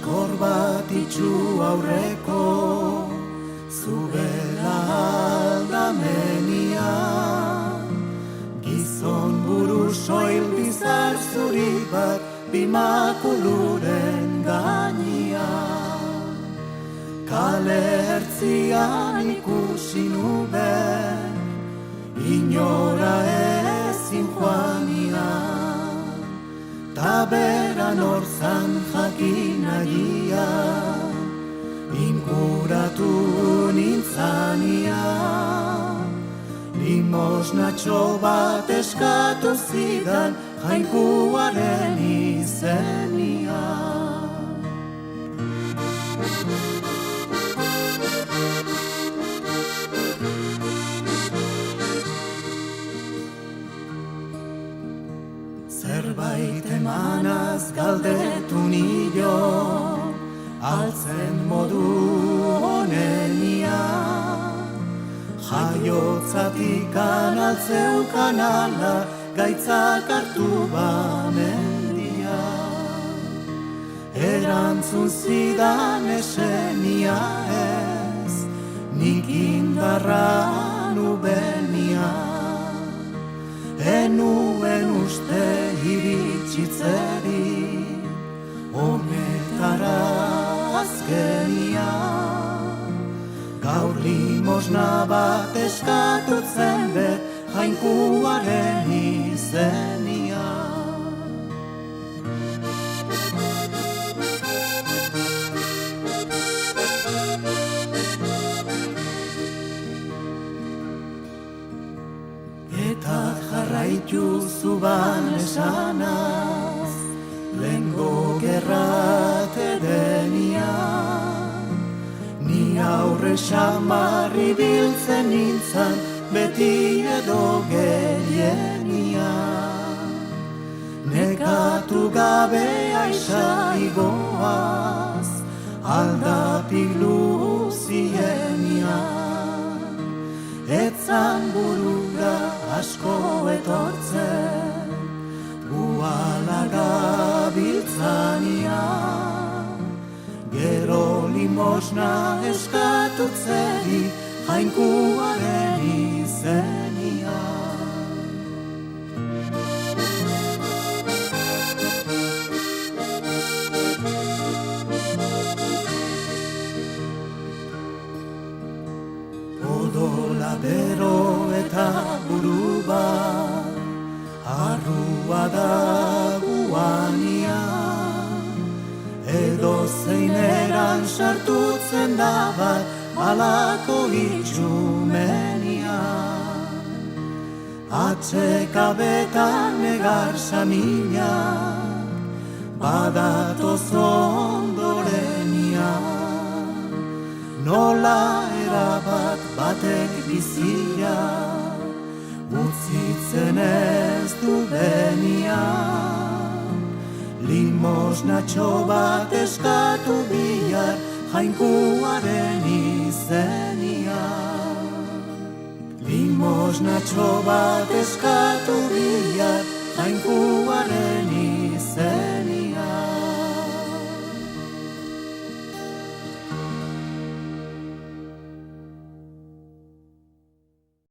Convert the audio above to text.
Eskor bat itxu aurreko, zubela aldamenia. Gizon buru soil bizar zuri bat, bimakuluren gainia. Kale hertzian ikusi nuen, inora ezin joania. Taberan orzan jakin agia, inguratu nintzania. Limosnatxo bat eskatu zidan, jainkuaren izenia. Zerbait emanaz galdetu nio, altzen modu honenia. Jaiotzatikan altzeukan ala, gaitzak hartu bamendia. Erantzun zidan esenia ez, nik indarra nubenia. Enuen uste iritsitzeri, honetara azkenia. Gaur limosna bat eskatutzen dut, jainkuaren izenia. Eta jarraitu zuban esanaz, lehengo gerrate denian. Ni aurre xamarri biltzen nintzan, beti edo gehienean. Nekatu gabe aixa igoaz, aldapik luzienian. Etzan burura asko etortzen, guala gabiltzanian. Gero limosna eskatutzeri, jainkuaren izenia. Odola bero eta buru bat, arrua da guanian. Edo zeineran sartutzen da bat, alako itxumenia. Atxekabetan egar samila, badatoz ondorenia. Nola erabat batek bizia, utzitzen ez du benia. Limosnatxo bat eskatu bihar, jainkuaren izenia. Limosnatxo bat eskatu